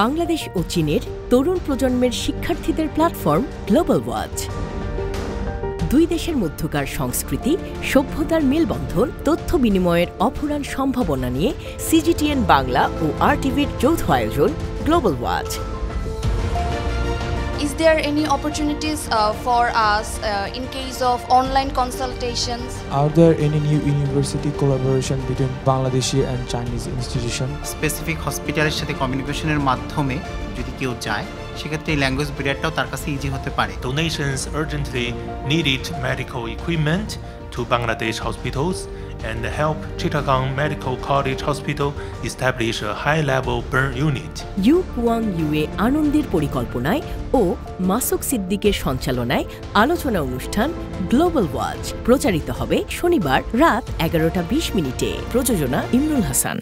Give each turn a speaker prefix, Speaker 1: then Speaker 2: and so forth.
Speaker 1: বাংলাদেশ ও চীনের তরুণ প্রজন্মের শিক্ষার্থীদের প্ল্যাটফর্ম গ্লোবাল ওয়াচ। দুই দেশের মধ্যকার সংস্কৃতি, সভ্যতার মেলবন্ধন, তথ্য বিনিময়ের অফুরান সম্ভাবনা নিয়ে সিজিটিএন বাংলা ও RTVর যৌথ আয়োজন global watch.
Speaker 2: Is there any opportunities for us in case of online consultations?
Speaker 3: Are there any new university collaboration between Bangladeshi and Chinese institutions?
Speaker 4: Specific হসপিটালের সাথে কমিউনিকেশনের মাধ্যমে যদি কেউ যায় সেক্ষেত্রে এই ল্যাঙ্গুয়েজ ব্যারিয়ারটাও তার কাছে ইজি হতে পারে।
Speaker 5: Donations urgently needed medical equipment to Bangladesh hospitals and help Chittagong Medical College Hospital establish a high-level burn unit.
Speaker 1: ইউ কুয়াং ইউএ আনন্দের পরিকল্পনায় ও মাসুক সিদ্দিকের সঞ্চালনায় আলোচনা অনুষ্ঠান গ্লোবাল ওয়াচ প্রচারিত হবে শনিবার রাত 11টা 20 মিনিটে। প্রযোজনা ইমরুল হাসান।